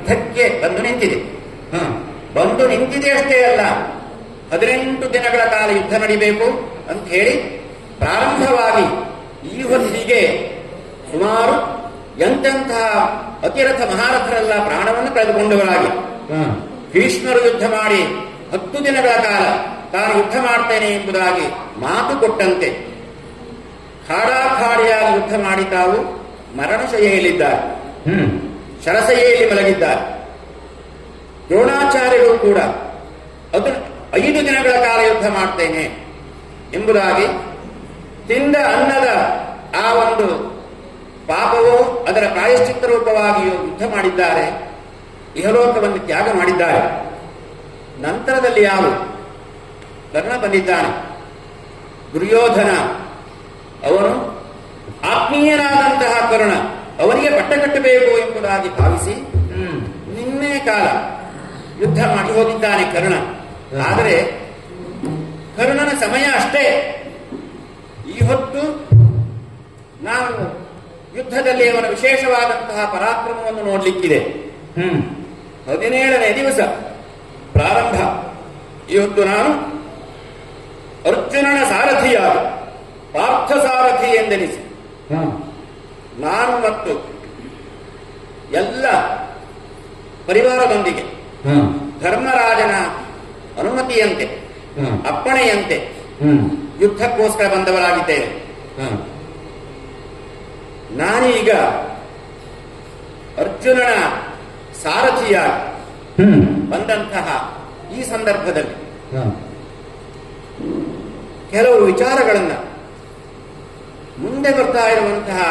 ಯುದ್ಧಕ್ಕೆ ಬಂದು ನಿಂತಿದೆ. ಬಂದು ನಿಂತಿದೆ ಅಷ್ಟೇ ಅಲ್ಲ, 18 ದಿನಗಳ ಕಾಲ ಯುದ್ಧ ನಡಿಬೇಕು ಅಂತ ಹೇಳಿ ಪ್ರಾರಂಭವಾಗಿ ಈ ಹೊತ್ತಿಗೆ ಸುಮಾರು ಎಂತೆಂತಹ ಅತಿರಥ ಮಹಾರಥರೆಲ್ಲ ಪ್ರಾಣವನ್ನು ಕಳೆದುಕೊಂಡವರಾಗಿ ಭೀಷ್ಮರು ಯುದ್ಧ ಮಾಡಿ 10 ದಿನಗಳ ಕಾಲ ತಾನು ಯುದ್ಧ ಮಾಡ್ತೇನೆ ಎಂಬುದಾಗಿ ಮಾತು ಕೊಟ್ಟಂತೆ ಖಾಡಾಖಾಡಿಯಾಗಿ ಯುದ್ಧ ಮಾಡಿ ತಾವು ಮರಣಶಯ್ಯೆಯಲ್ಲಿದ್ದಾರೆ, ಶರಶಯ್ಯೆಯಲ್ಲಿ ಮಲಗಿದ್ದಾರೆ. ದ್ರೋಣಾಚಾರ್ಯರು ಕೂಡ 5 ದಿನಗಳ ಕಾಲ ಯುದ್ಧ ಮಾಡ್ತೇನೆ ಎಂಬುದಾಗಿ ತಿಂದ ಅನ್ನದ ಆ ಒಂದು ಪಾಪವೋ ಅದರ ಪ್ರಾಯಶ್ಚಿತ್ತ ರೂಪವಾಗಿಯೂ ಯುದ್ಧ ಮಾಡಿದ್ದಾರೆ, ಇಹಲೋಕವನ್ನು ತ್ಯಾಗ ಮಾಡಿದ್ದಾರೆ. ನಂತರದಲ್ಲಿ ಯಾರು ಕರ್ಣ ಬಂದಿದ್ದಾನೆ, ದುರ್ಯೋಧನ, ಅವನು ಆತ್ಮೀಯನಾದಂತಹ ಕರ್ಣ, ಅವನಿಗೆ ಪಟ್ಟ ಕಟ್ಟಬೇಕು ಎಂಬುದಾಗಿ ಭಾವಿಸಿ ನಿನ್ನೆ ಕಾಲ ಯುದ್ಧ ಮಾಡಿ ಹೋಗಿದ್ದಾನೆ ಕರ್ಣ. ಆದರೆ ಕರ್ಣನ ಸಮಯ ಅಷ್ಟೇ. ಈ ಹೊತ್ತು ನಾವು ಯುದ್ಧದಲ್ಲಿ ಅವನ ವಿಶೇಷವಾದಂತಹ ಪರಾಕ್ರಮವನ್ನು ನೋಡಲಿಕ್ಕಿದೆ. 17ನೇ ದಿವಸ ಪ್ರಾರಂಭ. ಇವತ್ತು ನಾನು ಅರ್ಜುನನ ಸಾರಥಿಯಾದ ಪಾರ್ಥ ಸಾರಥಿ ಎಂದೆನಿಸಿ ನಾನು ಮತ್ತು ಎಲ್ಲ ಪರಿವಾರದೊಂದಿಗೆ ಧರ್ಮರಾಜನ ಅನುಮತಿಯಂತೆ ಅಪ್ಪಣೆಯಂತೆ ಯುದ್ಧಕ್ಕೋಸ್ಕರ ಬಂದವರಾಗಿದ್ದೇವೆ. ನಾನೀಗ ಅರ್ಜುನನ ಸಾರಥಿಯಾಗಿ ಬಂದಂತಹ ಈ ಸಂದರ್ಭದಲ್ಲಿ ಕೆಲವು ವಿಚಾರಗಳನ್ನ ಮುಂದೆ ಬರ್ತಾ ಇರುವಂತಹ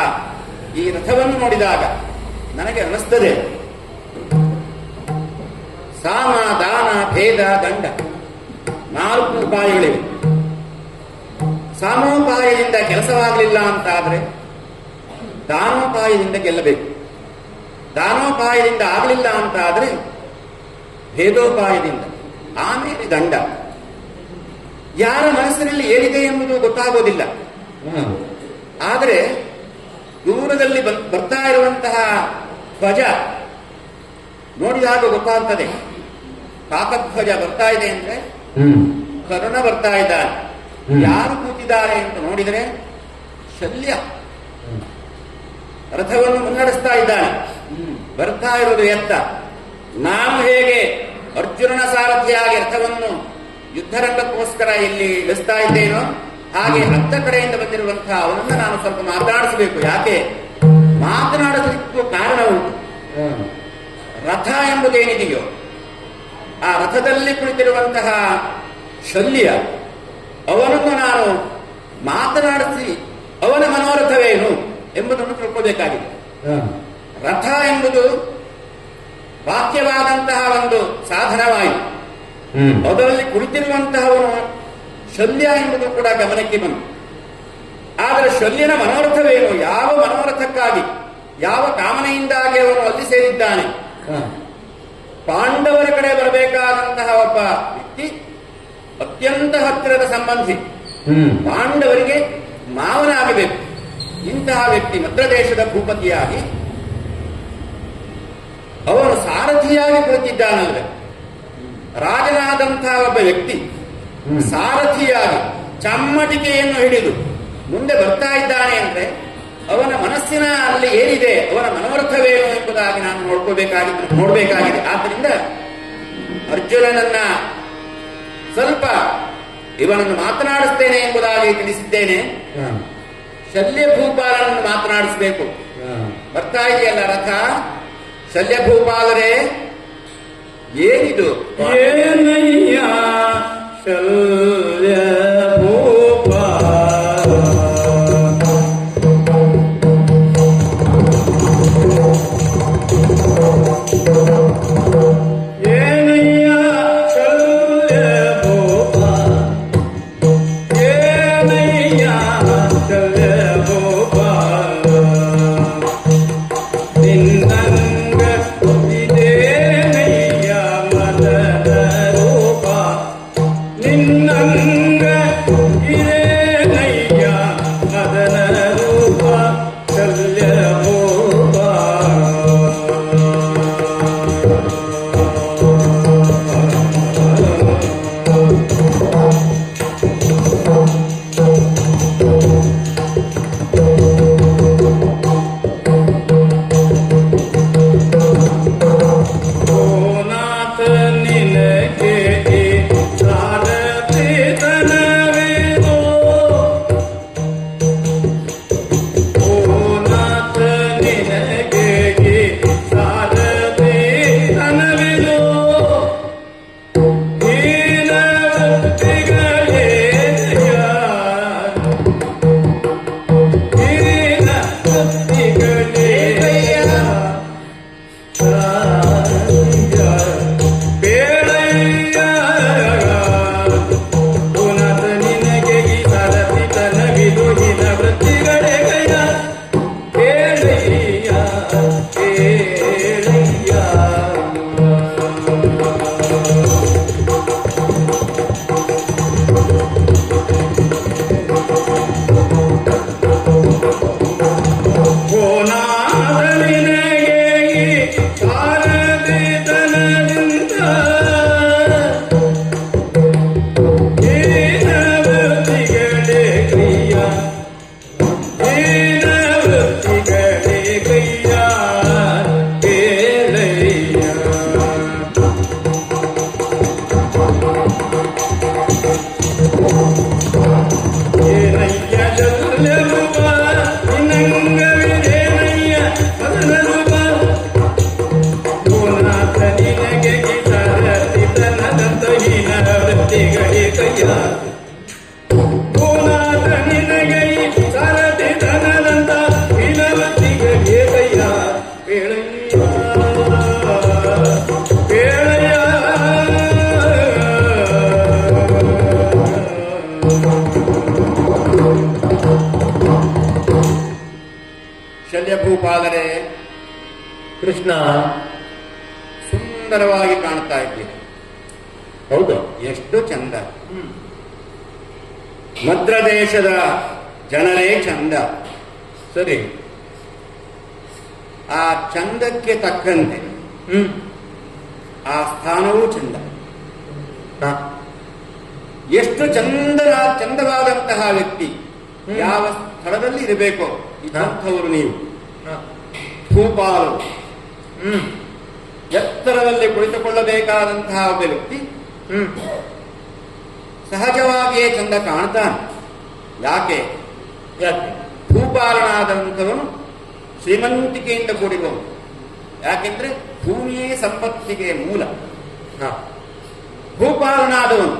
ಈ ರಥವನ್ನು ನೋಡಿದಾಗ ನನಗೆ ಅನಿಸ್ತದೆ, ಸಾಮ ದಾನ ಭೇದ ದಂಡ 4 ಉಪಾಯಗಳಿವೆ. ಸಾಮೋಪಾಯದಿಂದ ಕೆಲಸವಾಗಲಿಲ್ಲ ಅಂತಾದ್ರೆ ದಾನೋಪಾಯದಿಂದ ಗೆಲ್ಲಬೇಕು, ದಾನೋಪಾಯದಿಂದ ಆಗಲಿಲ್ಲ ಅಂತಾದ್ರೆ ಭೇದೋಪಾಯದಿಂದ, ಆಮೇಲೆ ದಂಡ. ಯಾರ ಮನಸ್ಸಿನಲ್ಲಿ ಏನಿದೆ ಎಂಬುದು ಗೊತ್ತಾಗೋದಿಲ್ಲ. ಆದರೆ ದೂರದಲ್ಲಿ ಬರ್ತಾ ಇರುವಂತಹ ಧ್ವಜ ನೋಡಿದಾಗ ಗೊತ್ತಾಗ್ತದೆ, ಕಾಕಧ್ವಜ ಬರ್ತಾ ಇದೆ ಅಂದ್ರೆ ಕರ್ಣ ಬರ್ತಾ ಇದ್ದಾನೆ. ಯಾರು ಕೂತಿದ್ದಾರೆ ಅಂತ ನೋಡಿದರೆ ಶಲ್ಯ ರಥವನ್ನು ಮುನ್ನಡೆಸ್ತಾ ಇದ್ದಾನೆ. ಬರ್ತಾ ಇರೋದು ಎತ್ತ. ನಾವು ಹೇಗೆ ಅರ್ಜುನನ ಸಾರಥಿಯಾಗಿ ರಥವನ್ನು ಯುದ್ಧರಂಗಕ್ಕೋಸ್ಕರ ಇಲ್ಲಿ ಇಳಿಸ್ತಾ ಇದ್ದೇನೋ ಹಾಗೆ ಹತ್ತ ಕಡೆಯಿಂದ ಬಂದಿರುವಂತಹ ಅವನನ್ನು ನಾನು ಸ್ವಲ್ಪ ಮಾತನಾಡಿಸಬೇಕು. ಯಾಕೆ ಮಾತನಾಡಲಿಕ್ಕೂ ಕಾರಣ ಉಂಟು. ರಥ ಎಂಬುದೇನಿದೆಯೋ ಆ ರಥದಲ್ಲಿ ಕುಳಿತಿರುವಂತಹ ಶಲ್ಯ, ಅವನನ್ನು ನಾನು ಮಾತನಾಡಿಸಿ ಅವನ ಮನೋರಥವೇನು ಎಂಬುದನ್ನು ತಿಳ್ಕೋಬೇಕಾಗಿದೆ. ರಥ ಎಂಬುದು ವಾಕ್ಯವಾದಂತಹ ಒಂದು ಸಾಧನವಾಯಿತು. ಅದರಲ್ಲಿ ಕುಳಿತಿರುವಂತಹವನು ಶಲ್ಯ ಎಂಬುದು ಕೂಡ ಗಮನಕ್ಕೆ ಬಂತು. ಆದರೆ ಶಲ್ಯನ ಮನೋರಥವೇನು, ಯಾವ ಮನೋರಥಕ್ಕಾಗಿ ಯಾವ ಕಾಮನೆಯಿಂದಾಗಿ ಅವನು ಅಲ್ಲಿ ಸೇರಿದ್ದಾನೆ? ಪಾಂಡವರ ಕಡೆ ಬರಬೇಕಾದಂತಹ ಒಬ್ಬ ವ್ಯಕ್ತಿ, ಅತ್ಯಂತ ಹತ್ತಿರದ ಸಂಬಂಧಿ, ಪಾಂಡವರಿಗೆ ಮಾವನಾಗಬೇಕು. ಇಂತಹ ವ್ಯಕ್ತಿ ಮದ್ರದೇಶದ ಭೂಪತಿಯಾಗಿ ಅವನು ಸಾರಥಿಯಾಗಿ ಕುಳಿತಿದ್ದಾನಲ್ವೇ. ರಾಜನಾದಂತಹ ಒಬ್ಬ ವ್ಯಕ್ತಿ ಸಾರಥಿಯಾಗಿ ಚಮ್ಮಟಿಕೆಯನ್ನು ಹಿಡಿದು ಮುಂದೆ ಬರ್ತಾ ಇದ್ದಾನೆ ಅಂದ್ರೆ ಅವನ ಮನಸ್ಸಿನ ಅಲ್ಲಿ ಏನಿದೆ, ಅವನ ಮನೋರಥವೇನು ಎಂಬುದಾಗಿ ನಾನು ನೋಡಬೇಕಾಗಿದೆ. ಆದ್ದರಿಂದ ಅರ್ಜುನನನ್ನ ಸ್ವಲ್ಪ ಇವನನ್ನು ಮಾತನಾಡಿಸ್ತೇನೆ ಎಂಬುದಾಗಿ ತಿಳಿಸಿದ್ದೇನೆ. ಶಲ್ಯ ಭೂಪಾಲನನ್ನು ಮಾತನಾಡಿಸಬೇಕು. ಬರ್ತಾ ಇದೆಯಲ್ಲ ರಥ, ಶಲ್ಯ ಭೂಪಾಲರೇ ಏನಿದು? ಏನಯ್ಯ ಶಲ್ಯ ನಿನ್ನ ಶಲ್ಯಭೂಪಾದರೆ ಕೃಷ್ಣ ಸುಂದರವಾಗಿ ಕಾಣ್ತಾ ಇದ್ದೀರಿ. ಹೌದು, ಎಷ್ಟು ಚಂದ. ಮದ್ರ ದೇಶದ ಜನರೇ ಚಂದ. ಸರಿ. ಆ ಚಂದಕ್ಕೆ ತಕ್ಕಂತೆ ಆ ಸ್ಥಾನವೂ ಚಂದ. ಎಷ್ಟು ಚಂದವಾದಂತಹ ವ್ಯಕ್ತಿ ಯಾವ ಸ್ಥಳದಲ್ಲಿ ಇರಬೇಕೋ ಇಂಥವರು ನೀವು. ಭೂಪಾಲು ಎತ್ತರದಲ್ಲಿ ಕುಳಿತುಕೊಳ್ಳಬೇಕಾದಂತಹ ಒಬ್ಬ ವ್ಯಕ್ತಿ ಸಹಜವಾಗಿಯೇ ಚಂದ ಕಾಣ್ತಾನೆ. ಯಾಕೆ? ಭೂಪಾಲನಾದಂಥವನು ಶ್ರೀಮಂತಿಕೆಯಿಂದ ಕೂಡಿರುವನು. ಯಾಕೆಂದ್ರೆ ಭೂಮಿಯೇ ಸಂಪತ್ತಿಗೆ ಮೂಲ. ಭೂಪಾಲನಾದವನು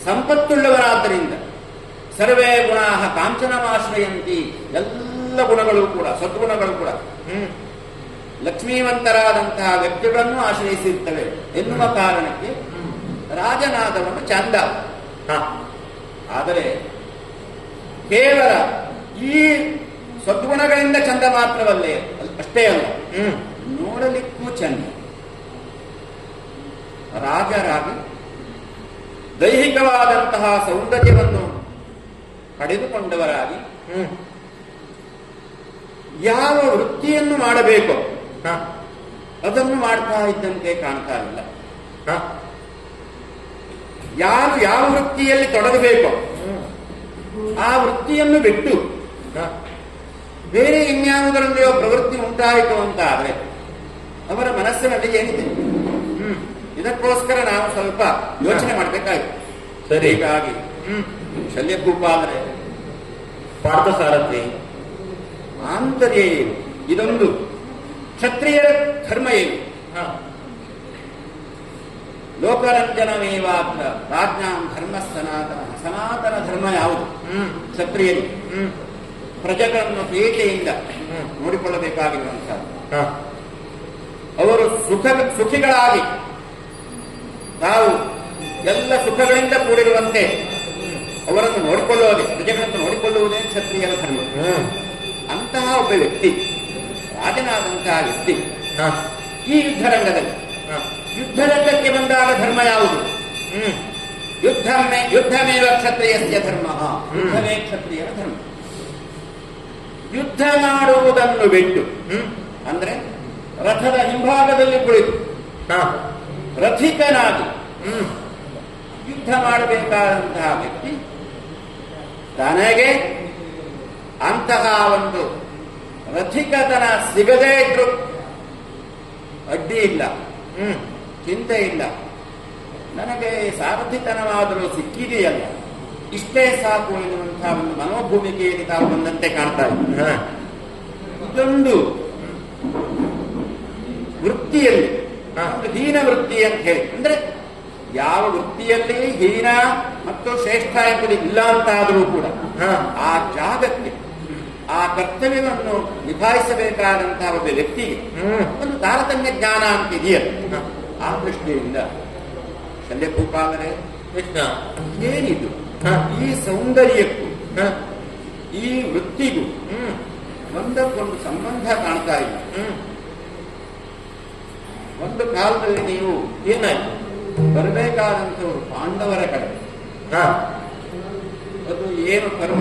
ಸಂಪತ್ತುಳ್ಳವನಾದ್ದರಿಂದ ಸರ್ವೇ ಗುಣ ಕಾಂಚನಮಾಶ್ರಯಂತಿ, ಎಲ್ಲ ಗುಣಗಳು ಕೂಡ ಸದ್ಗುಣಗಳು ಕೂಡ ಲಕ್ಷ್ಮೀವಂತರಾದಂತಹ ವ್ಯಕ್ತಿಗಳನ್ನು ಆಶ್ರಯಿಸಿರ್ತವೆ ಎನ್ನುವ ಕಾರಣಕ್ಕೆ ರಾಜನಾದವನು ಚಂದ. ಆದರೆ ಕೇವಲ ಈ ಸದ್ಗುಣಗಳಿಂದ ಚಂದ ಮಾತ್ರವಲ್ಲೇ ಅಷ್ಟೇ ಅಲ್ಲ, ನೋಡಲಿಕ್ಕೂ ಚಂದ. ರಾಜರಾಗಿ ದೈಹಿಕವಾದಂತಹ ಸೌಂದರ್ಯವನ್ನು ಪಡೆದುಕೊಂಡವರಾಗಿ ಯಾವ ವೃತ್ತಿಯನ್ನು ಮಾಡಬೇಕೋ ಅದನ್ನು ಮಾಡ್ತಾ ಇದ್ದಂತೆ ಕಾಣ್ತಾ ಇಲ್ಲ. ಯಾರು ಯಾವ ವೃತ್ತಿಯಲ್ಲಿ ತೊಡಗಬೇಕೋ ಆ ವೃತ್ತಿಯನ್ನು ಬಿಟ್ಟು ಬೇರೆ ಇನ್ಯಾವುದರಲ್ಲಿಯೋ ಪ್ರವೃತ್ತಿ ಉಂಟಾಯಿತು ಅಂತ ಆದರೆ ಅವರ ಮನಸ್ಸಿನಲ್ಲಿ ಏನಿದೆ? ಇದಕ್ಕೋಸ್ಕರ ನಾವು ಸ್ವಲ್ಪ ಯೋಚನೆ ಮಾಡಬೇಕಾಯ್ತು. ಸರಿ. ಹೀಗಾಗಿ ಶಲ್ಯಭೂಪಾದರೆ ಪಾರ್ಥಸಾರಥಿ ಆಂತರ್ಯ ಏನು? ಇದೊಂದು ಕ್ಷತ್ರಿಯರ ಧರ್ಮ ಏನು? ಲೋಕರಂಜನಮೇವಾತ್ರ ರಾಜ್ಞಾಂ ಧರ್ಮ ಸನಾತನ. ಸನಾತನ ಧರ್ಮ ಯಾವುದು? ಕ್ಷತ್ರಿಯರಿಗೆ ಪ್ರಜೆಗಳನ್ನು ಪ್ರೀತಿಯಿಂದ ನೋಡಿಕೊಳ್ಳಬೇಕಾಗಿರುವಂತಹ, ಅವರು ಸುಖಿಗಳಾಗಿ ತಾವು ಎಲ್ಲ ಸುಖಗಳಿಂದ ಕೂಡಿರುವಂತೆ ಅವರನ್ನು ನೋಡಿಕೊಳ್ಳುವುದೇ, ಪ್ರಜೆಗಳನ್ನು ನೋಡಿಕೊಳ್ಳುವುದೇ ಕ್ಷತ್ರಿಯರ ಧರ್ಮ. ಅಂತಹ ಒಬ್ಬ ವ್ಯಕ್ತಿ, ರಾಜನಾದಂತಹ ವ್ಯಕ್ತಿ ಈ ಯುದ್ಧರಂಗದಲ್ಲಿ ಯುದ್ಧರಂಗಕ್ಕೆ ಬಂದಾಗ ಧರ್ಮ ಯಾವುದು? ಯುದ್ಧಮೇವ ಕ್ಷತ್ರಿಯಸ್ಯ ಧರ್ಮ. ಯುದ್ಧವೇ ಕ್ಷತ್ರಿಯರ ಧರ್ಮ. ಯುದ್ಧ ಮಾಡುವುದನ್ನು ಬಿಟ್ಟು ಅಂದ್ರೆ ರಥದ ಹಿಂಭಾಗದಲ್ಲಿ ಕುಳಿತು ಹಾ ರಥಿಕನಾಗಿ ಯುದ್ಧ ಮಾಡಬೇಕಾದಂತಹ ವ್ಯಕ್ತಿ ತನಗೆ ಅಂತಹ ಒಂದು ರಥಿಕತನ ಸಿಗದೇ ಇದ್ರು ಅಡ್ಡಿ ಇಲ್ಲ, ಚಿಂತೆ ಇಲ್ಲ. ನನಗೆ ಸಾರಥಿತನವಾದರೂ ಸಿಕ್ಕಿದೆಯಲ್ಲ, ಇಷ್ಟೇ ಸಾಕು ಎನ್ನುವಂತಹ ಒಂದು ಮನೋಭೂಮಿಕೆಯಲ್ಲಿ ತಾವು ಬಂದಂತೆ ಕಾಣ್ತಾ ಇದ್ದ. ಇದೊಂದು ವೃತ್ತಿಯಲ್ಲಿ ಒಂದು ಹೀನ ವೃತ್ತಿ ಅಂತ ಹೇಳಿ, ಅಂದ್ರೆ ಯಾವ ವೃತ್ತಿಯಲ್ಲಿ ಹೀನ ಮತ್ತು ಶ್ರೇಷ್ಠ ಎಂಬುದು ಇಲ್ಲ ಅಂತಾದರೂ ಕೂಡ ಆ ಜಾಗಕ್ಕೆ ಆ ಕರ್ತವ್ಯವನ್ನು ನಿಭಾಯಿಸಬೇಕಾದಂತಹ ಒಬ್ಬ ವ್ಯಕ್ತಿಗೆ ಒಂದು ತಾರತಮ್ಯ ಜ್ಞಾನ ಅಂತ ಇದೆಯಲ್ಲ, ಆ ದೃಷ್ಟಿಯಿಂದ ಶಲ್ಯಭೂಪಾಲರೇ ಕೃಷ್ಣ ಏನಿದು ಈ ಸೌಂದರ್ಯಕ್ಕೂ ಈ ವೃತ್ತಿಗೂ ಒಂದಕ್ಕೊಂದು ಸಂಬಂಧ ಕಾಣ್ತಾ ಇಲ್ಲ. ಒಂದು ಕಾಲದಲ್ಲಿ ನೀವು ಏನಾಯ್ತು? ಬರಬೇಕಾದಂಥವ್ರು ಪಾಂಡವರ ಕಡೆ, ಅದು ಏನು ಕರ್ಮ,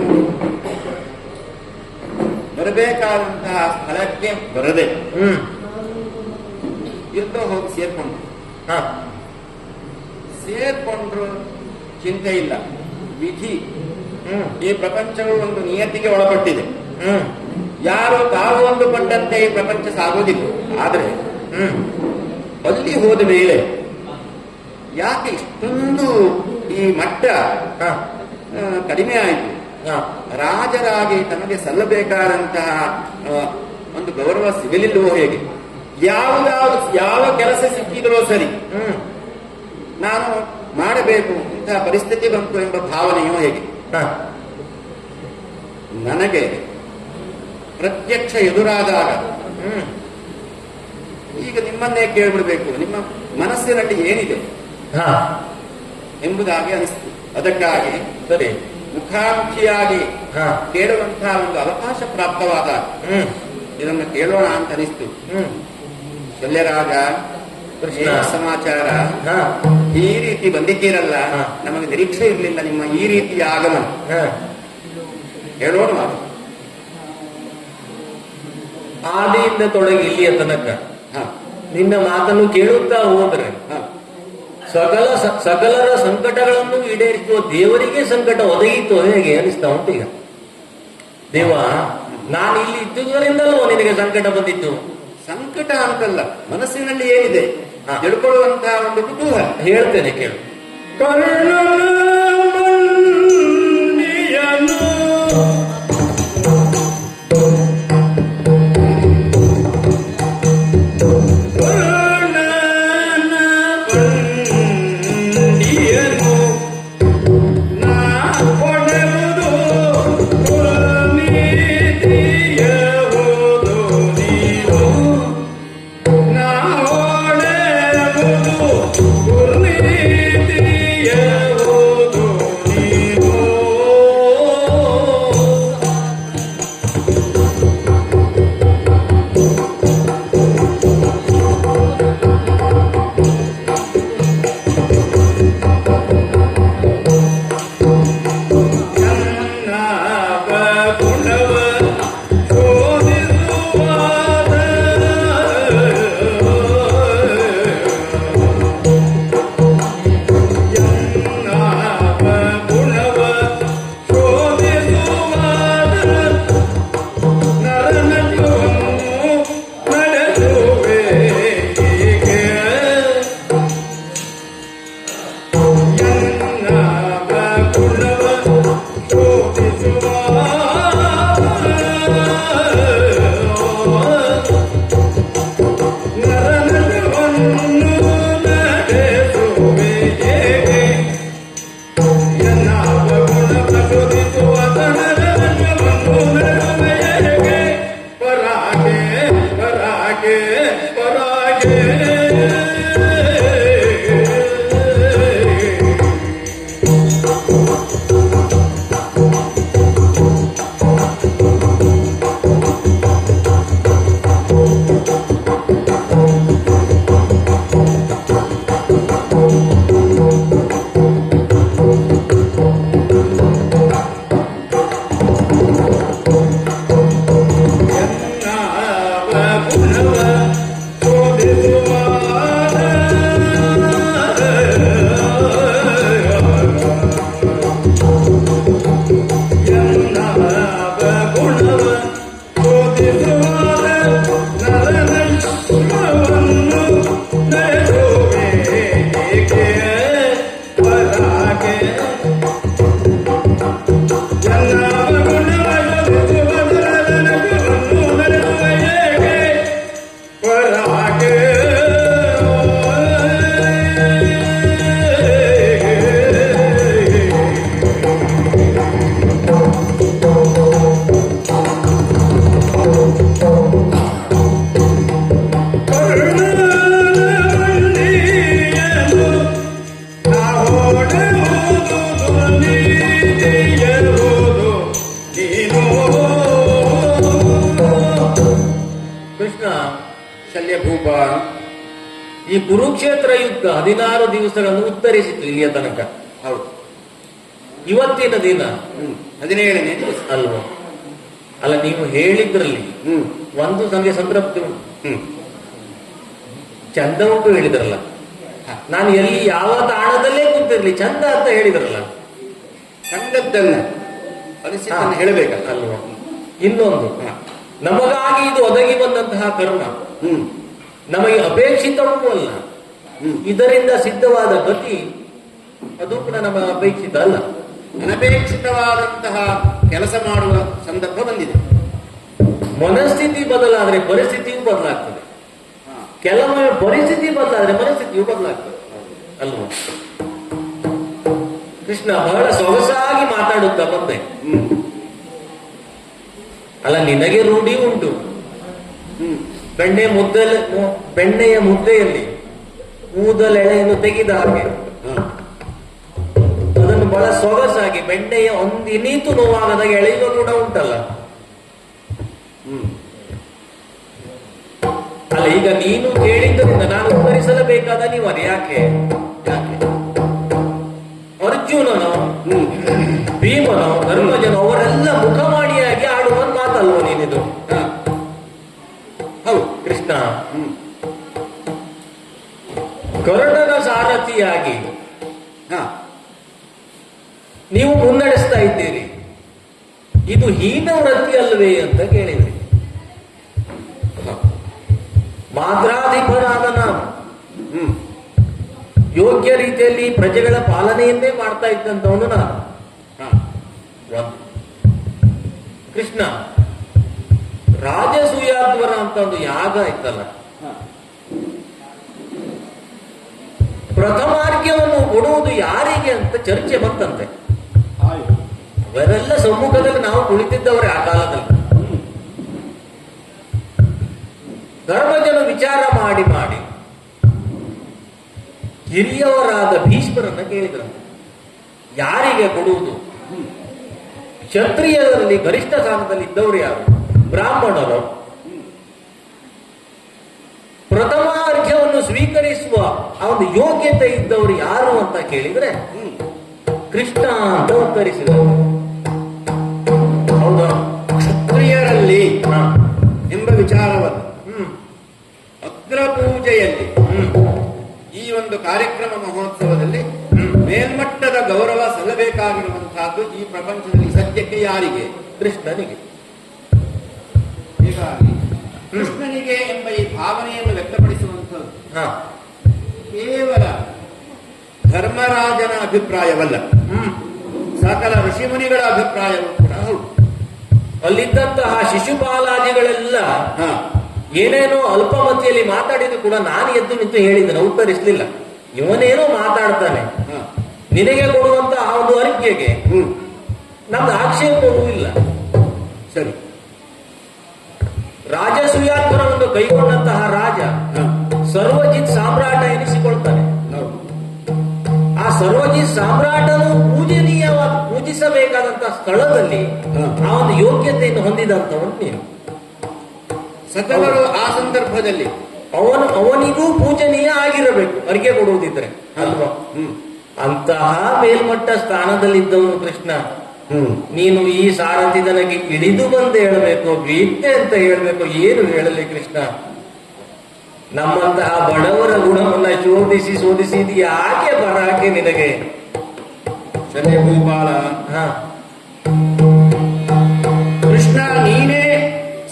ಬರಬೇಕಾದಂತಹ ಸ್ಥಳಕ್ಕೆ ಬರದೆ ಎಲ್ಲೋ ಹೋಗಿ ಸೇರ್ಕೊಂಡ್ರು ಚಿಂತೆ ಇಲ್ಲ. ವಿಧಿ, ಈ ಪ್ರಪಂಚವು ಒಂದು ನಿಯತಿಗೆ ಒಳಪಟ್ಟಿದೆ. ಯಾರು ತಾವು ಅಂದುಕೊಂಡಂತೆ ಈ ಪ್ರಪಂಚ ಸಾಗೋದಿಲ್ಲ. ಆದ್ರೆ ಅಲ್ಲಿ ಹೋದ ಮೇಲೆ ಯಾಕೆ ಇಷ್ಟೊಂದು ಈ ಮಟ್ಟ ಕಡಿಮೆ ಆಯಿತು? ರಾಜರಾಗಿ ತಮಗೆ ಸಲ್ಲಬೇಕಾದಂತಹ ಒಂದು ಗೌರವ ಸಿಗಲಿಲ್ಲವೋ ಹೇಗೆ? ಯಾವ ಕೆಲಸ ಸಿಕ್ಕಿದರೋ ಸರಿ, ನಾನು ಮಾಡಬೇಕು ಇಂತಹ ಪರಿಸ್ಥಿತಿ ಬಂತು ಎಂಬ ಭಾವನೆಯೋ ಹೇಗೆ? ನನಗೆ ಪ್ರತ್ಯಕ್ಷ ಎದುರಾದಾಗ ಈಗ ನಿಮ್ಮನ್ನೇ ಕೇಳ್ಬಿಡ್ಬೇಕು, ನಿಮ್ಮ ಮನಸ್ಸಿನಲ್ಲಿ ಏನಿದೆ ಎಂಬುದಾಗಿ ಅನಿಸ್ತು. ಅದಕ್ಕಾಗಿ ಸರಿ, ಮುಖಾಮುಖಿಯಾಗಿ ಕೇಳುವಂತಹ ಒಂದು ಅವಕಾಶ ಪ್ರಾಪ್ತವಾದ ಇದನ್ನು ಕೇಳೋಣ ಅಂತ ಅನಿಸ್ತು. ಶಲ್ಯರಾಜ, ಕೃಷ್ಣ ಸಮಾಚಾರ, ಈ ರೀತಿ ಬಂದಿದ್ದೀರಲ್ಲ, ನಮಗೆ ನಿರೀಕ್ಷೆ ಇರಲಿಲ್ಲ ನಿಮ್ಮ ಈ ರೀತಿಯ ಆಗಮನ. ಹೇಳೋಣ. ಆದಿಯಿಂದ ತೊಡಗಿ ಇಲ್ಲಿಯ ತನಕ ನಿನ್ನ ಮಾತನ್ನು ಕೇಳುತ್ತಾ ಹೋದರೆ ಸಕಲರ ಸಂಕಟಗಳನ್ನು ಈಡೇರಿಸುವ ದೇವರಿಗೆ ಸಂಕಟ ಒದಗಿತ್ತು ಹೇಗೆ ಅನಿಸ್ತಾ ಉಂಟು ಈಗ? ದೇವ, ನಾನು ಇಲ್ಲಿ ಇದ್ದುದರಿಂದಲೂ ನಿನಗೆ ಸಂಕಟ ಬಂದಿತ್ತು. ಸಂಕಟ ಅಂತಲ್ಲ, ಮನಸ್ಸಿನಲ್ಲಿ ಏನಿದೆ ತಿಳ್ಕೊಳ್ಳುವಂತಹ ಒಂದು ಕುತೂಹಲ ಹೇಳ್ತೇನೆ, ಕೇಳು. ಈ ಕುರುಕ್ಷೇತ್ರ ಯುದ್ಧ 16 ದಿವಸಗಳನ್ನು ಉತ್ತರಿಸಿತು ಇಲ್ಲಿಯ ತನಕ. ಹೌದು. ಇವತ್ತಿನ ದಿನ 17ನೇ ದಿವಸ ಅಲ್ವಾ? ಅಲ್ಲ, ನೀವು ಹೇಳಿದ್ರಲ್ಲಿ ಒಂದು ನನಗೆ ಸಂತೃಪ್ತಿ ಉಂಟು. ಚಂದ ಉಂಟು ಹೇಳಿದ್ರಲ್ಲ. ನಾನು ಎಲ್ಲಿ ಯಾವ ತಾಣದಲ್ಲೇ ಕೂತಿರ್ಲಿ ಚಂದ ಅಂತ ಹೇಳಿದ್ರಲ್ಲ. ಕಂಡದ್ದನ್ನ ಪರಿಸ್ಥಿತಿಯನ್ನು ಹೇಳಬೇಕಲ್ಲ ಅಲ್ವಾ? ಇನ್ನೊಂದು, ನಮಗಾಗಿ ಇದು ಒದಗಿ ಬಂದಂತಹ ಕರ್ಮ ನಮಗೆ ಅಪೇಕ್ಷಿತವೂ ಅಲ್ಲ. ಇದರಿಂದ ಸಿದ್ಧವಾದ ಗತಿ ಅದು ಕೂಡ ನಮ್ಮ ಅಪೇಕ್ಷಿತ ಅಲ್ಲ. ಅನಪೇಕ್ಷಿತವಾದಂತಹ ಕೆಲಸ ಮಾಡುವ ಸಂದರ್ಭ ಬಂದಿದೆ. ಮನಸ್ಥಿತಿ ಬದಲಾದ್ರೆ ಪರಿಸ್ಥಿತಿಯೂ ಬದಲಾಗ್ತದೆ. ಕೆಲವೊಮ್ಮೆ ಪರಿಸ್ಥಿತಿ ಬದಲಾದ್ರೆ ಮನಸ್ಥಿತಿಯೂ ಬದಲಾಗ್ತದೆ ಅಲ್ವಾ? ಕೃಷ್ಣ ಬಹಳ ಸೊಗಸಾಗಿ ಮಾತಾಡುತ್ತಾ ಬಂದೆ. ಅಲ್ಲ, ನಿನಗೆ ರೂಢಿ ಉಂಟು. ಬೆಣ್ಣೆಯ ಮುದ್ದೆಯಲ್ಲಿ ಕೂದಲೆಳೆಯನ್ನು ತೆಗೆದ ಹಾಗೆ ಅದನ್ನು ಬಹಳ ಸೊಗಸಾಗಿ ಬೆಣ್ಣೆಯ ಒಂದಿನೀತು ನೋವಾಗದಾಗ ಎಳೆಯುವ ಕೂಡ ಉಂಟಲ್ಲ. ಅಲ್ಲ, ಈಗ ನೀನು ಕೇಳಿದ್ದರಿಂದ ನಾನು ಉತ್ತರಿಸಲೇಬೇಕಾದ ನೀವು ಅದು ಯಾಕೆ? ಅರ್ಜುನನೋ ಭೀಮನೋ ಧರ್ಮಜನೋ ಅವರೆಲ್ಲ ಮುಖಮಾಡಿಯಾಗಿ ಆಡುವ ಮಾತಲ್ವ ನೀನಿದು? ಹೌದು ಕೃಷ್ಣ, ಕರ್ಣನ ಸಾರಥಿಯಾಗಿ ನೀವು ಮುನ್ನಡೆಸ್ತಾ ಇದ್ದೀರಿ. ಇದು ಹೀನ ವೃತ್ತಿ ಅಲ್ವೇ ಅಂತ ಕೇಳಿದ್ರಿ. ಮಾತ್ರಾಧಿಪನಾದ ನಾನು ಯೋಗ್ಯ ರೀತಿಯಲ್ಲಿ ಪ್ರಜೆಗಳ ಪಾಲನೆಯನ್ನೇ ಮಾಡ್ತಾ ಇದ್ದಂಥವನು ನಾನು. ಕೃಷ್ಣ, ರಾಜಸೂಯಾಧ್ವರ ಅಂತ ಒಂದು ಯಾಗ ಇತ್ತಲ್ಲ, ಪ್ರಥಮಾರ್ಘ್ಯವನ್ನು ಕೊಡುವುದು ಯಾರಿಗೆ ಅಂತ ಚರ್ಚೆ ಬಂತಂತೆ. ಅವರೆಲ್ಲ ಸಮ್ಮುಖದಲ್ಲಿ ನಾವು ಕುಳಿತಿದ್ದವರೇ ಆ ಕಾಲದಲ್ಲಿ. ಧರ್ಮಜನು ವಿಚಾರ ಮಾಡಿ ಮಾಡಿ ಹಿರಿಯವರಾದ ಭೀಷ್ಮರನ್ನ ಕೇಳಿದ್ರಂತೆ, ಯಾರಿಗೆ ಕೊಡುವುದು? ಕ್ಷತ್ರಿಯರಲ್ಲಿ ಗರಿಷ್ಠ ಸ್ಥಾನದಲ್ಲಿ ಇದ್ದವರು ಯಾರು? ಬ್ರಾಹ್ಮಣರು. ಪ್ರಥಮ ಅರ್ಘ್ಯವನ್ನು ಸ್ವೀಕರಿಸುವ ಆ ಒಂದು ಯೋಗ್ಯತೆ ಇದ್ದವರು ಯಾರು ಅಂತ ಕೇಳಿದ್ರೆ ಕೃಷ್ಣ ಅಂತ ಉತ್ತರಿಸಿದರು. ಹೌದಾ? ಕ್ಷತ್ರಿಯರಲ್ಲಿ ಎಂಬ ವಿಚಾರವನ್ನು ಅಗ್ರಪೂಜೆಯಲ್ಲಿ ಈ ಒಂದು ಕಾರ್ಯಕ್ರಮ ಮಹೋತ್ಸವದಲ್ಲಿ ಮೇಲ್ಮಟ್ಟದ ಗೌರವ ಸಲ್ಲಬೇಕಾಗಿರುವಂತಹದ್ದು ಈ ಪ್ರಪಂಚದಲ್ಲಿ ಸದ್ಯಕ್ಕೆ ಯಾರಿಗೆ? ಕೃಷ್ಣನಿಗೆ. ಹೀಗಾಗಿ ಕೃಷ್ಣನಿಗೆ ಎಂಬ ಈ ಭಾವನೆಯನ್ನು ವ್ಯಕ್ತಪಡಿಸುವಂಥದ್ದು ಕೇವಲ ಧರ್ಮರಾಜನ ಅಭಿಪ್ರಾಯವಲ್ಲ, ಸಕಲ ಋಷಿಮುನಿಗಳ ಅಭಿಪ್ರಾಯವೂ ಕೂಡ ಹೌದು. ಅಲ್ಲಿದ್ದಂತಹ ಶಿಶುಪಾಲಾದಿಗಳೆಲ್ಲ ಏನೇನೋ ಅಲ್ಪಮತಿಯಲ್ಲಿ ಮಾತಾಡಿದ್ರು ಕೂಡ ನಾನು ಎದ್ದು ನಿಂತು ಹೇಳಿದ್ದನು, ಉತ್ತರಿಸಲಿಲ್ಲ. ಇವನೇನೋ ಮಾತಾಡ್ತಾನೆ, ನಿನಗೆ ಕೊಡುವಂತಹ ಆ ಒಂದು ಅರ್ಘ್ಯಗೆ ನಮ್ದು ಆಕ್ಷೇಪವೂ ಇಲ್ಲ. ಸರಿ, ರಾಜಸೂಯಾಧ್ವರವನ್ನು ಕೈಗೊಂಡಂತಹ ರಾಜ ಸರ್ವಜಿತ್ ಸಾಮ್ರಾಟ ಎನಿಸಿಕೊಳ್ತಾನೆ. ಆ ಸರ್ವಜಿತ್ ಸಾಮ್ರಾಟನು ಪೂಜಿಸಬೇಕಾದಂತಹ ಸ್ಥಳದಲ್ಲಿ ಆ ಒಂದು ಯೋಗ್ಯತೆಯನ್ನು ಹೊಂದಿದಂತವನು ನೀನು. ಸಕಲರು ಆ ಸಂದರ್ಭದಲ್ಲಿ ಅವನಿಗೂ ಪೂಜನೀಯ ಆಗಿರಬೇಕು ಅರ್ಘ್ಯ ಕೊಡುವುದಿದ್ರೆ ಅಲ್ವಾ? ಅಂತಹ ಮೇಲ್ಮಟ್ಟ ಸ್ಥಾನದಲ್ಲಿದ್ದವನು ಕೃಷ್ಣ. ನೀನು ಈ ಸಾರಥಿ ನನಗೆ ಇಳಿದು ಬಂದು ಹೇಳಬೇಕು, ವಿದ್ಯೆ ಅಂತ ಹೇಳಬೇಕು, ಏನು ಹೇಳಲಿ ಕೃಷ್ಣ? ನಮ್ಮಂತಹ ಬಡವರ ಗುಣವನ್ನ ಶೋಧಿಸಿ ಇದು ಯಾಕೆ ಬರಾಕೆ ನಿನಗೆ? ಸರಿ ಗೋಪಾಲ, ಕೃಷ್ಣ ನೀನೇ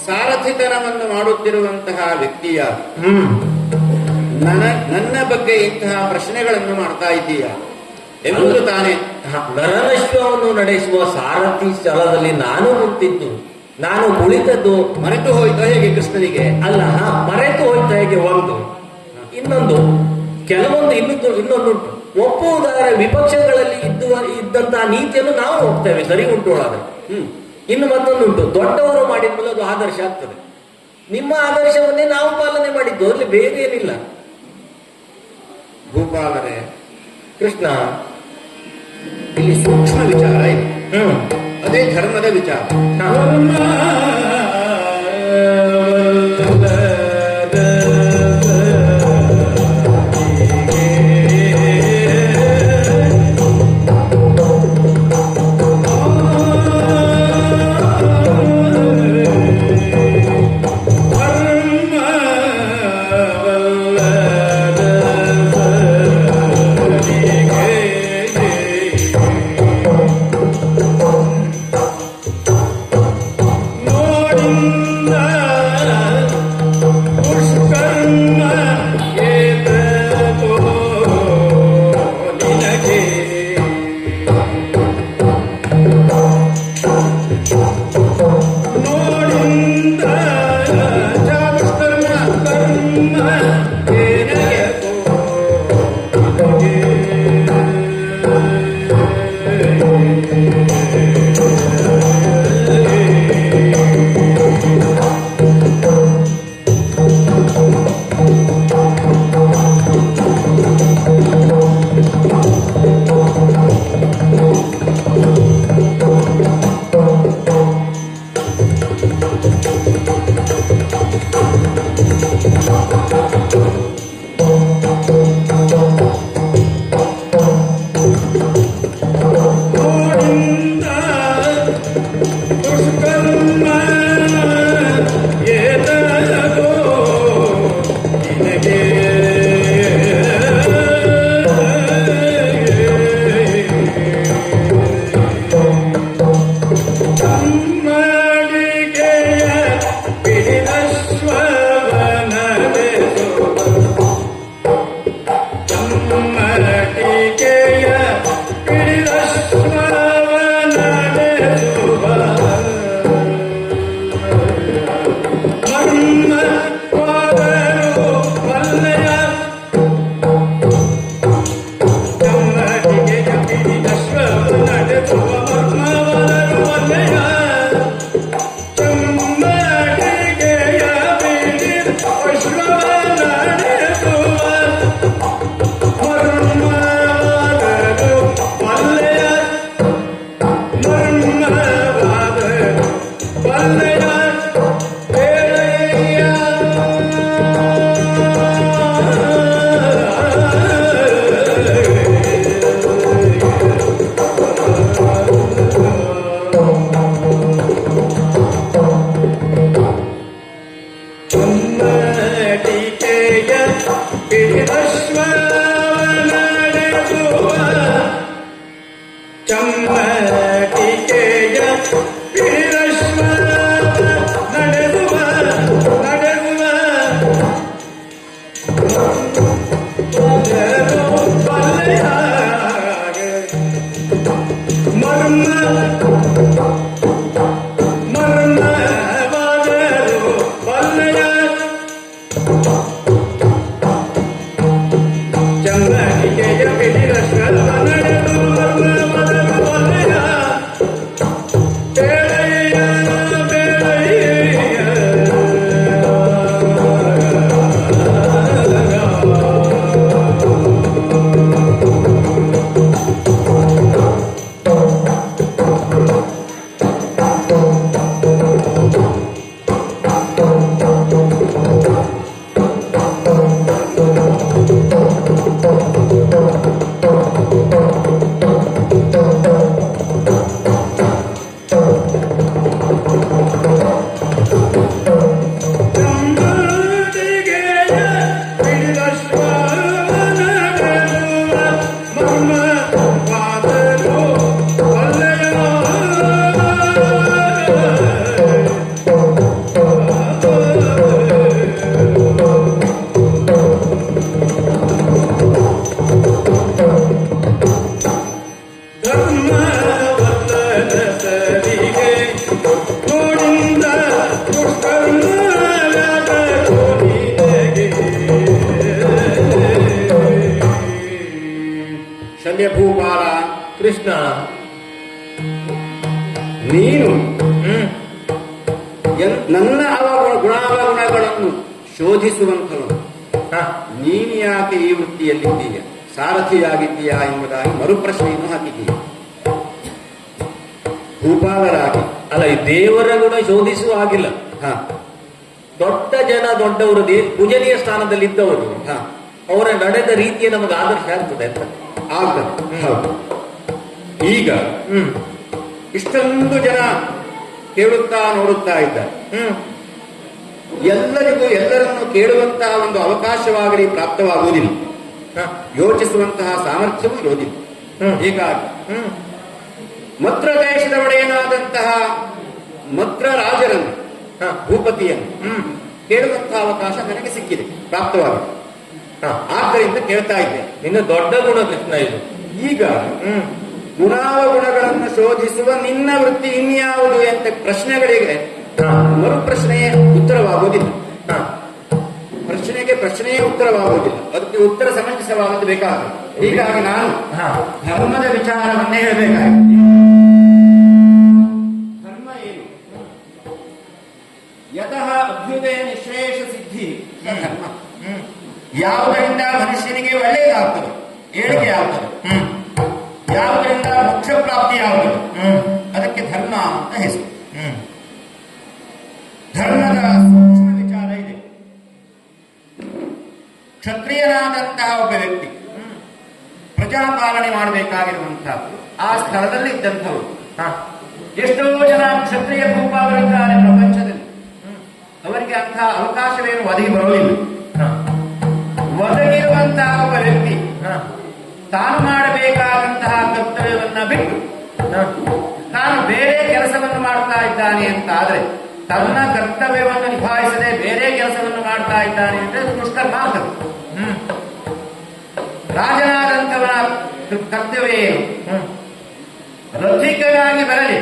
ಸಾರಥಿತನವನ್ನು ಮಾಡುತ್ತಿರುವಂತಹ ವ್ಯಕ್ತಿಯ ನನ್ನ ಬಗ್ಗೆ ಇಂತಹ ಪ್ರಶ್ನೆಗಳನ್ನು ಮಾಡ್ತಾ ಇದ್ದೀಯ ಎಂಬುದು ತಾನೇ. ನರನಶ್ವವನ್ನು ನಡೆಸುವ ಸಾರಥಿ ಸ್ಥಳದಲ್ಲಿ ನಾನು ಕುಂತಿದ್ದು, ನಾನು ಕುಳಿತದ್ದು ಮರೆತು ಹೋಯ್ತಾ ಹೇಗೆ ಕೃಷ್ಣನಿಗೆ? ಅಲ್ಲ, ಮರೆತು ಹೋಯ್ತಾ ಹೇಗೆ? ಒಂದು ಇನ್ನೊಂದು ಕೆಲವೊಂದು ಇನ್ನೊಂದುಂಟು. ಒಪ್ಪುವುದಾದರೆ ವಿಪಕ್ಷಗಳಲ್ಲಿ ಇದ್ದಂತಹ ನೀತಿಯನ್ನು ನಾವು ಒಪ್ತೇವೆ, ಸರಿ ಉಂಟು ಒಳಗೆ. ಇನ್ನು ಮತ್ತೊಂದುಂಟು, ದೊಡ್ಡವರು ಮಾಡಿದ್ಮೇಲೆ ಅದು ಆದರ್ಶ ಆಗ್ತದೆ. ನಿಮ್ಮ ಆದರ್ಶವನ್ನೇ ನಾವು ಪಾಲನೆ ಮಾಡಿದ್ದು, ಅಲ್ಲಿ ಬೇರೆ ಏನಿಲ್ಲ. ಭೂಪಾಲರೇ, ಕೃಷ್ಣ, ಇಲ್ಲಿ ಸೂಕ್ಷ್ಮ ವಿಚಾರ ಇದೆ. ಅದೇ ಧರ್ಮದ ವಿಚಾರ. ನಡೆಸುವ ಚಮ್ಮಟಿಕೆಯ ಪಿಡಿರಶ್ವ ನಡೆಸುವ ಮರ್ಮ ಮರ್ಮವಾದರು ಬಲ್ಲೆಯ ಚಮ್ಮಟಿಕೆಯ ಪಿಡಿರಶ್ವ ನಡೆದು ಮರ್ಮವಾದರು ಬಲ್ಲೆಯ ಬೇಳೆಯ ಶಲ್ಯಭೂಪಾಲ, ಕೃಷ್ಣ, ನೀನು ನನ್ನ ಗುಣಾವಗುಣಗಳನ್ನು ಶೋಧಿಸುವಂಥವನು. ನೀನು ಯಾಕೆ ಈ ವೃತ್ತಿಯಲ್ಲಿದ್ದೀಯ, ಸಾರಥಿಯಾಗಿದ್ದೀಯಾ ಎಂಬುದಾಗಿ ಮರುಪ್ರಶ್ನೆಯನ್ನು ಹಾಕಿದ್ದೀಯ. ಭೂಪಾಲರಾಗಿ ಅಲ್ಲ, ಈ ದೇವರ ಗುಣ ಶೋಧಿಸುವ ಹಾಗಿಲ್ಲ. ದೊಡ್ಡ ಜನ ದೊಡ್ಡವರು ಪೂಜನೀಯ ಸ್ಥಾನದಲ್ಲಿ ಇದ್ದವರು, ಅವರ ನಡೆದ ರೀತಿಯ ನಮಗೆ ಆದರ್ಶ ಆಗ್ತದೆ ಅಂತ ಆಗ್ತದೆ. ಹೌದು. ಈಗ ಇಷ್ಟೊಂದು ಜನ ಕೇಳುತ್ತಾ ನೋಡುತ್ತಾ ಇದ್ದಾರೆ. ಎಲ್ಲರಿಗೂ ಎಲ್ಲರನ್ನು ಕೇಳುವಂತಹ ಒಂದು ಅವಕಾಶವಾಗಲಿ ಪ್ರಾಪ್ತವಾಗುವುದಿಲ್ಲ, ಯೋಚಿಸುವಂತಹ ಸಾಮರ್ಥ್ಯವೂ ಇರುವುದಿಲ್ಲ. ಹೀಗಾಗಿ ಮತ್ರ ದೇಶದ ಒಡೆಯನಾದಂತಹ ಮತ್ರ ರಾಜರನ್ನು, ಭೂಪತಿಯನ್ನು ಕೇಳುವಂತಹ ಅವಕಾಶ ನನಗೆ ಸಿಕ್ಕಿದೆ, ಪ್ರಾಪ್ತವಾಗಿದೆ. ಆದ್ದರಿಂದ ಕೇಳ್ತಾ ಇದ್ದೆ. ನಿನ್ನ ದೊಡ್ಡ ಗುಣ ಕೃಷ್ಣ ಇದು. ಈಗ ಗುಣಾವಗುಣಗಳನ್ನು ಶೋಧಿಸುವ ನಿನ್ನ ವೃತ್ತಿ ಇನ್ಯಾವುದು ಅಂತ ಪ್ರಶ್ನೆಗಳಿಗೆ ಮರುಪ್ರಶ್ನೆಯೇ ಉತ್ತರವಾಗುವುದಿಲ್ಲ. ಪ್ರಶ್ನೆಗೆ ಪ್ರಶ್ನೆಯೇ ಉತ್ತರವಾಗುವುದಿಲ್ಲ, ಅದಕ್ಕೆ ಉತ್ತರ ಸಮಂಜಸವಾಗಲು ಬೇಕಾಗುತ್ತದೆ. ಹೀಗಾಗಿ ನಾನು ಧರ್ಮದ ವಿಚಾರವನ್ನೇ ಹೇಳಬೇಕಾಗಿದೆ. ಧರ್ಮ ಏನು? ಯತಃ ಅಭ್ಯುದಯ ನಿಶ್ರೇಷ ಸಿದ್ಧಿ ಧರ್ಮ. ಯಾವುದರಿಂದ ಮನುಷ್ಯನಿಗೆ ಒಳ್ಳೆಯದಾಗ್ತದೆ, ಏಳಿಗೆ ಆಗ್ತದೆ, ಯಾವುದರಿಂದ ಮೋಕ್ಷ ಪ್ರಾಪ್ತಿ ಆಗುತ್ತದೆ, ಅದಕ್ಕೆ ಧರ್ಮ ಅಂತ ಹೆಸರು. ಧರ್ಮದ ಸೂಕ್ಷ್ಮ ವಿಚಾರ ಇದೆ. ಕ್ಷತ್ರಿಯನಾದಂತಹ ಒಬ್ಬ ವ್ಯಕ್ತಿ ಪ್ರಜಾಪಾಲನೆ ಮಾಡಬೇಕಾಗಿರುವಂತಹದ್ದು ಆ ಸ್ಥಳದಲ್ಲಿ ಇದ್ದಂಥವರು. ಎಷ್ಟೋ ಜನ ಕ್ಷತ್ರಿಯ ಭೂಪಾಲರಿದ್ದಾರೆ ಪ್ರಪಂಚದಲ್ಲಿ, ಅವರಿಗೆ ಅಂತಹ ಅವಕಾಶವೇನು ಒದಗಿ ಬರೋದಿಲ್ಲ. ಒದಗಿರುವಂತಹ ಒಬ್ಬ ವ್ಯಕ್ತಿ ತಾನು ಮಾಡಬೇಕಾದಂತಹ ಕರ್ತವ್ಯವನ್ನ ಬಿಟ್ಟು ತಾನು ಬೇರೆ ಕೆಲಸವನ್ನು ಮಾಡ್ತಾ ಇದ್ದಾನೆ ಅಂತ ಆದ್ರೆ, ತನ್ನ ಕರ್ತವ್ಯವನ್ನು ನಿಭಾಯಿಸದೆ ಬೇರೆ ಕೆಲಸವನ್ನು ಮಾಡ್ತಾ ಇದ್ದಾನೆ ಅಂದ್ರೆ ಅದು ದುಷ್ಕರ್ಮ ಆಗ್ತದೆ. ರಾಜನಾದಂಥವನ ಕರ್ತವ್ಯ ಏನು? ರಥಿಕನಾಗಿ ಬರಲಿ,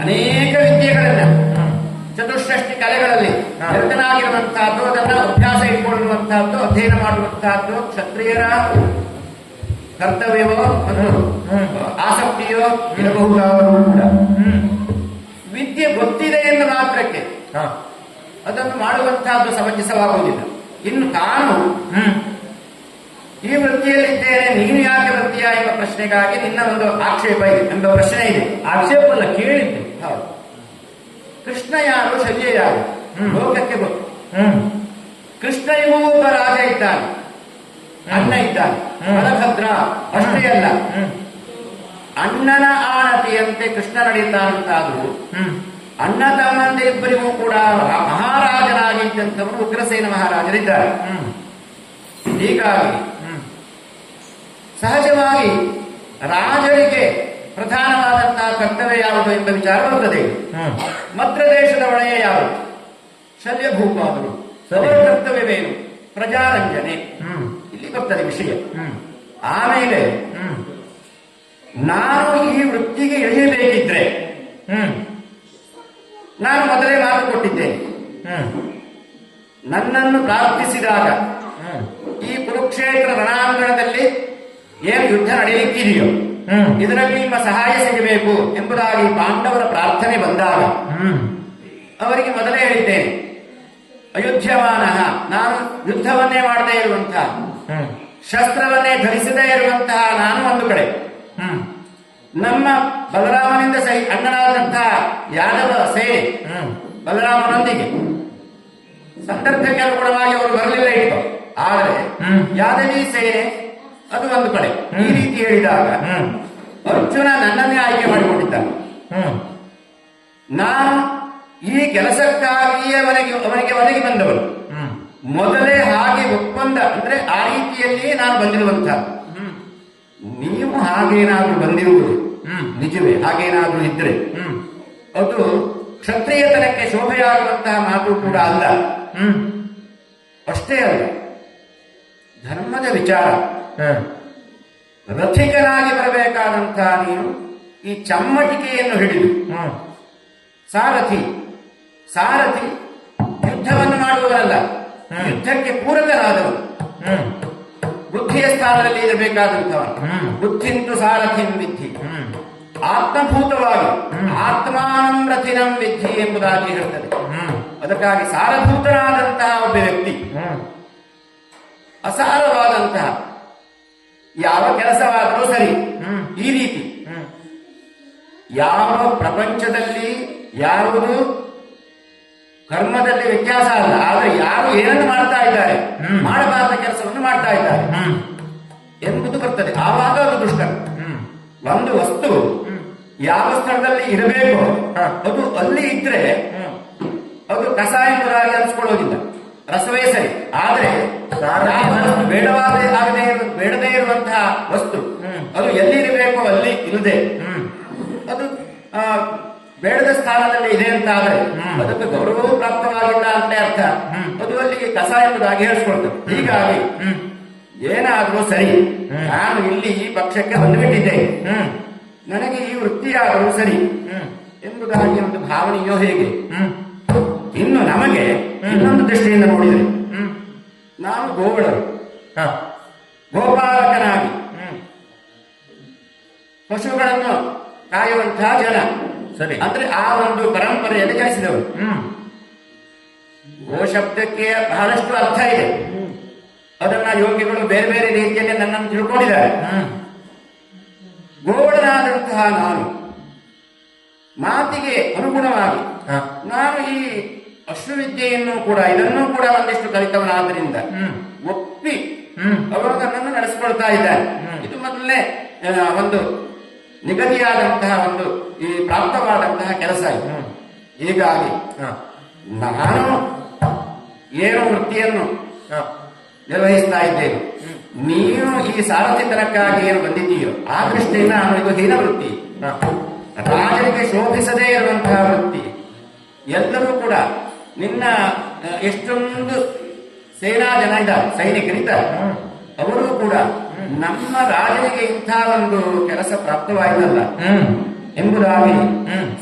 ಅನೇಕ ವಿದ್ಯೆಗಳನ್ನ, ಚತುಷ್ಷಷ್ಟಿ ಕಲೆಗಳಲ್ಲಿ ನಿರತನಾಗಿರುವಂತಹದ್ದು, ಅದನ್ನ ಅಭ್ಯಾಸ ಇಟ್ಕೊಳ್ಳುವಂತಹದ್ದು, ಅಧ್ಯಯನ ಮಾಡುವಂತಹದ್ದು ಕ್ಷತ್ರಿಯರ ಕರ್ತವ್ಯವೋ ಆಸಕ್ತಿಯೋ ಇರಬಹುದಾದರೂ ಕೂಡ ವಿದ್ಯೆ ಗೊತ್ತಿದೆ ಎಂದು ಮಾತ್ರಕ್ಕೆ ಅದನ್ನು ಮಾಡುವಂತಹದ್ದು ಸಮಂಜಸವಾಗುವುದಿಲ್ಲ. ಇನ್ನು ತಾನು ಈ ವೃತ್ತಿಯಲ್ಲಿದ್ದೇನೆ, ನೀನು ಯಾಕೆ ವೃತ್ತಿಯ ಎಂಬ ಪ್ರಶ್ನೆಗಾಗಿ ನಿನ್ನ ಒಂದು ಆಕ್ಷೇಪ ಇದೆ ಎಂಬ ಪ್ರಶ್ನೆ ಇದೆ. ಆಕ್ಷೇಪ ಅಲ್ಲ, ಕೇಳಿದ್ದೆ. ಹೌದು. ಕೃಷ್ಣ ಯಾರು, ಶಲ್ಯ ಯಾರು ಲೋಕಕ್ಕೆ ಗೊತ್ತು. ಕೃಷ್ಣನಿಗೂ ಒಬ್ಬ ರಾಜ ಇದ್ದಾನೆ, ಅಣ್ಣ ಇದ್ದಾನೆ, ಬಲಭದ್ರ. ಅಷ್ಟೇ ಅಲ್ಲ, ಅಣ್ಣನ ಆಣತಿಯಂತೆ ಕೃಷ್ಣ ನಡೀತಾನಂತಾದ್ರೂ ಅಣ್ಣ ತಮ್ಮಂದಿರಿಬ್ಬರಿಗೂ ಕೂಡ ಮಹಾರಾಜನಾಗಿದ್ದಂಥವನು ಉಗ್ರಸೇನ ಮಹಾರಾಜರಿದ್ದಾರೆ. ಹೀಗಾಗಿ ಸಹಜವಾಗಿ ರಾಜರಿಗೆ ಪ್ರಧಾನವಾದಂತಹ ಕರ್ತವ್ಯ ಯಾವುದು ಎಂಬ ವಿಚಾರ ಬರುತ್ತದೆ. ಮದ್ರ ದೇಶದ ಒಡೆಯ ಯಾರು? ಶಲ್ಯಭೂಪಾದರು. ಅವರ ಕರ್ತವ್ಯವೇನು? ಪ್ರಜಾರಂಜನೆ. ಇಲ್ಲಿ ಬರ್ತದೆ ವಿಷಯ. ಆಮೇಲೆ ನಾನು ಈ ವೃತ್ತಿಗೆ ಇಳಿಯಬೇಕಿದ್ರೆ ನಾನು ಮೊದಲೇ ಮಾತು ಕೊಟ್ಟಿದ್ದೇನೆ. ನನ್ನನ್ನು ಪ್ರಾರ್ಥಿಸಿದಾಗ ಈ ಕುರುಕ್ಷೇತ್ರ ರಣಾಂಗಣದಲ್ಲಿ ಏನು ಯುದ್ಧ ನಡೆಯಲಿಕ್ಕಿದೆಯೋ ಇದರಲ್ಲಿ ನಿಮ್ಮ ಸಹಾಯ ಸಿಗಬೇಕು ಎಂಬುದಾಗಿ ಪಾಂಡವರ ಪ್ರಾರ್ಥನೆ ಬಂದಾಗ ಅವರಿಗೆ ಮೊದಲೇ ಹೇಳಿದ್ದೇನೆ, ಅಯುಧ್ಯಮಾನ, ನಾನು ಯುದ್ಧವನ್ನೇ ಮಾಡದೇ ಇರುವಂತಹ, ಶಸ್ತ್ರವನ್ನೇ ಧರಿಸದೇ ಇರುವಂತಹ ನಾನು ಒಂದು ಕಡೆ, ನಮ್ಮ ಬಲರಾಮನಿಂದ ಅಣ್ಣನಾದಂತಹ ಯಾದವ ಸೇನೆ ಬಲರಾಮನೊಂದಿಗೆ ಸಂದರ್ಭಕ್ಕೆ ಅನುಗುಣವಾಗಿ ಅವರು ಬರಲಿಲ್ಲ ಇಟ್ಟು, ಆದರೆ ಯಾದವಿ ಸೇನೆ ಅದು ಒಂದು ಕಡೆ. ಈ ರೀತಿ ಹೇಳಿದಾಗ ಅರ್ಜುನ ನನ್ನನ್ನೇ ಆಯ್ಕೆ ಮಾಡಿಕೊಂಡಿದ್ದ. ನಾನು ಈ ಕೆಲಸಕ್ಕಾಗಿಯೇ ಅವನಿಗೆ ಒದಗಿ ಬಂದವರು. ಮೊದಲೇ ಹಾಗೆ ಒಪ್ಪಂದ ಅಂದ್ರೆ ಆ ರೀತಿಯಲ್ಲಿಯೇ ನಾನು ಬಂದಿರುವಂತಹ. ನೀವು ಹಾಗೇನಾದ್ರೂ ಬಂದಿರುವುದು ನಿಜವೇ? ಹಾಗೇನಾದ್ರೂ ಇದ್ರೆ ಅದು ಕ್ಷತ್ರಿಯತನಕ್ಕೆ ಶೋಭೆಯಾಗುವಂತಹ ಮಾತು ಕೂಡ ಅಲ್ಲ. ಅಷ್ಟೇ ಅಲ್ಲ, ಧರ್ಮದ ವಿಚಾರ. ರಥಿಕನಾಗಿ ಬರಬೇಕಾದಂತಹ ನೀನು ಈ ಚಮ್ಮಟಿಕೆಯನ್ನು ಹಿಡಿದು ಸಾರಥಿ ಯುದ್ಧವನ್ನು ಮಾಡುವವರಲ್ಲ, ಯುದ್ಧಕ್ಕೆ ಪೂರಕರಾದವರು, ಬುದ್ಧಿಯ ಸ್ಥಾನದಲ್ಲಿ ಇರಬೇಕಾದಂಥವನು. ಬುದ್ಧಿಂತು ಸಾರಥಿಂ ವಿದ್ಧಿ, ಆತ್ಮಭೂತವಾಗಿ ಆತ್ಮಾನಂ ರಥಿನಂ ವಿದ್ಧಿ ಎಂಬುದಾಗಿ ಹೇಳ್ತದೆ. ಅದಕ್ಕಾಗಿ ಸಾರಭೂತನಾದಂತಹ ಒಬ್ಬ ವ್ಯಕ್ತಿ ಅಸಾರವಾದಂತಹ ಯಾವ ಕೆಲಸವಾದರೂ ಸರಿ, ಈ ರೀತಿ ಯಾವ ಪ್ರಪಂಚದಲ್ಲಿ ಯಾವುದು ಕರ್ಮದಲ್ಲಿ ವ್ಯತ್ಯಾಸ ಅಲ್ಲ, ಆದ್ರೆ ಯಾರು ಏನನ್ನು ಮಾಡ್ತಾ ಇದ್ದಾರೆ, ಮಾಡಬಾರದ ಕೆಲಸವನ್ನು ಮಾಡ್ತಾ ಇದ್ದಾರೆ ಎಂಬುದು ಬರ್ತದೆ. ಆವಾಗ ಅದು ದುಷ್ಟ. ಒಂದು ವಸ್ತು ಯಾವ ಸ್ಥಳದಲ್ಲಿ ಇರಬೇಕು ಅದು ಅಲ್ಲಿ ಇದ್ರೆ ಅದು ಕಸ ಎಂಬುದಾಗಿ ಅನ್ಸ್ಕೊಳ್ಳೋದಿಲ್ಲ, ರಸವೇ ಸರಿ. ಆದ್ರೆ ಬೇಡದೇ ಇರುವಂತಹ ವಸ್ತು ಅದು ಎಲ್ಲಿ ಇರಬೇಕು ಅಲ್ಲಿ ಇಲ್ಲದೆ ಅದು ಬೇಡದ ಸ್ಥಾನದಲ್ಲಿ ಇದೆ ಅಂತ ಆದ್ರೆ ಅದಕ್ಕೆ ಗೌರವವೂ ಪ್ರಾಪ್ತವಾಗಿಲ್ಲ ಅಂತ ಅರ್ಥ. ಅದು ಅಲ್ಲಿಗೆ ಕಸ ಎಂಬುದಾಗಿ ಹೇಳಿಸ್ಕೊಳ್ತದೆ. ಹೀಗಾಗಿ ಏನಾದ್ರೂ ಸರಿ, ನಾನು ಇಲ್ಲಿ ಈ ಪಕ್ಷಕ್ಕೆ ಬಂದುಬಿಟ್ಟಿದ್ದೇನೆ, ನನಗೆ ಈ ವೃತ್ತಿಯಾದರೂ ಸರಿ ಎಂಬುದಾಗಿ ಒಂದು ಭಾವನೆಯೋ ಹೇಗೆ. ಇನ್ನು ನಮಗೆ ಇನ್ನೊಂದು ದೃಷ್ಟಿಯಿಂದ ನೋಡಿದರೆ ನಾವು ಗೋಗಳರು, ಗೋಪಾಲಕನಾಗಿ ಪಶುಗಳನ್ನು ಕಾಯುವಂತಹ ಜನ, ಸರಿ ಅಂದ್ರೆ ಆ ಒಂದು ಪರಂಪರೆಯಲ್ಲಿ ಜನಿಸಿದವರು. ಗೋ ಶಬ್ದಕ್ಕೆ ಬಹಳಷ್ಟು ಅರ್ಥ ಇದೆ. ಅದನ್ನ ಯೋಗಿಗಳು ಬೇರೆ ಬೇರೆ ರೀತಿಯಲ್ಲಿ ನನ್ನನ್ನು ತಿಳ್ಕೊಂಡಿದ್ದಾರೆ. ಗೋವಳನಾದಂತಹ ನಾನು ಮಾತಿಗೆ ಅನುಗುಣವಾಗಿ ನಾನು ಈ ಅಶ್ವವಿದ್ಯೆಯನ್ನು ಕೂಡ ಇದನ್ನೂ ಕೂಡ ಒಂದಿಷ್ಟು ಕಲಿತವನಾದ್ದರಿಂದ ಒಪ್ಪಿ ಅವರು ನನ್ನನ್ನು ನಡೆಸಿಕೊಳ್ತಾ ಇದ್ದಾರೆ. ಇದು ಮೊದಲನೇ ಒಂದು ನಿಗದಿಯಾದಂತಹ ಒಂದು ಈ ಪ್ರಾಪ್ತವಾದಂತಹ ಕೆಲಸ ಇದು. ಹೀಗಾಗಿ ನಾನು ಏನು ವೃತ್ತಿಯನ್ನು ನಿರ್ವಹಿಸ್ತಾ ಇದ್ದೇನೆ, ನೀನು ಈ ಸಾರಥಿತನಕ್ಕಾಗಿ ಏನು ಬಂದಿದ್ದೀಯೋ ಆ ದೃಷ್ಟಿಯಿಂದ ನಾನು ಇದು ಹೀನ ವೃತ್ತಿ, ರಾಜರಿಗೆ ಶೋಭಿಸದೇ ಇರುವಂತಹ ವೃತ್ತಿ. ಎಲ್ಲರೂ ಕೂಡ ನಿನ್ನ ಎಷ್ಟೊಂದು ಸೇನಾ ಜನ ಇದ್ದಾರೆ, ಸೈನಿಕರಿದ್ದಾರೆ, ಅವರು ಕೂಡ ನಮ್ಮ ರಾಜನಿಗೆ ಇಂಥ ಒಂದು ಕೆಲಸ ಪ್ರಾಪ್ತವಾಯಿತಲ್ಲ ಎಂಬುದಾಗಿ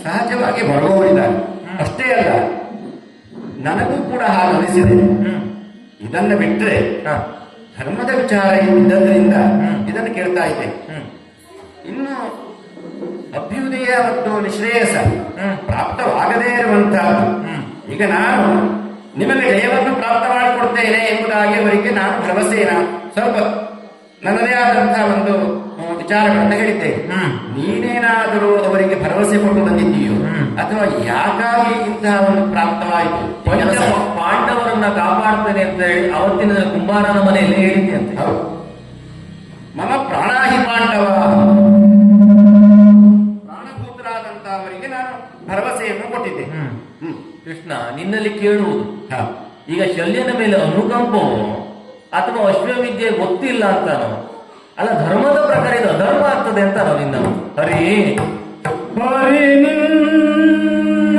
ಸಹಜವಾಗಿ ಬರುವವರಿದ್ದಾರೆ. ಅಷ್ಟೇ ಅಲ್ಲ, ನನಗೂ ಕೂಡ ಹಾಗೆ ಅನಿಸಿದೆ. ಇದನ್ನು ಬಿಟ್ಟರೆ ಧರ್ಮದ ವಿಚಾರ ಇದ್ದದ್ರಿಂದ ಇದನ್ನು ಕೇಳ್ತಾ ಇದ್ದೆ. ಇನ್ನು ಅಭ್ಯುದಯ ಮತ್ತು ನಿಶ್ರೇಯಸ ಪ್ರಾಪ್ತವಾಗದೇ ಇರುವಂತಹದ್ದು. ಈಗ ನಾನು ನಿಮಗೆ ಜಯವನ್ನು ಪ್ರಾಪ್ತ ಮಾಡಿಕೊಡ್ತೇನೆ ಎಂಬುದಾಗಿ ಅವರಿಗೆ ನಾನು ಭರವಸೆಯ ಸ್ವಲ್ಪ ನನ್ನದೇ ಆದಂತಹ ಒಂದು ವಿಚಾರಗಳನ್ನು ಹೇಳಿದ್ದೇನೆ. ನೀನೇನಾದರೂ ಅವರಿಗೆ ಭರವಸೆ ಕೊಟ್ಟು ಬಂದಿದ್ದೀಯೋ ಅಥವಾ ಯಾಕಾಗಿ ಇಂತಹ ಒಂದು ಪ್ರಾಪ್ತವಾಯಿತು? ಪಾಂಡವರನ್ನ ಕಾಪಾಡ್ತೇನೆ ಅಂತ ಹೇಳಿ ಅವತ್ತಿನ ಕುಂಬಾರನ ಮನೆಯಲ್ಲಿ ಹೇಳಿದ್ದೆ ಅಂತ. ಹೌದು, ಮಮ ಪ್ರಾಣಾಹಿ ಪಾಂಡವ, ಪ್ರಾಣಭೂತರಾದಂತಹ ಅವರಿಗೆ ನಾನು ಭರವಸೆಯನ್ನು ಕೊಟ್ಟಿದ್ದೆ. ಇದರಲ್ಲಿ ಕೇಳುವುದು. ಹ. ಈಗ ಶಲ್ಯನ ಮೇಲೆ ಅನುಕಂಪವೋ ಅಥವಾ ಅಶ್ವವಿದ್ಯೆ ಗೊತ್ತಿಲ್ಲ ಅಂತಾನೋ, ಅಲ್ಲ ಧರ್ಮದ ಪ್ರಕಾರ ಇದು ಅಧರ್ಮ ಆಗ್ತದೆ ಅಂತಾನೋ ನಿನ್ನ ಹರಿ ಹರಿ ನಿನ್ನ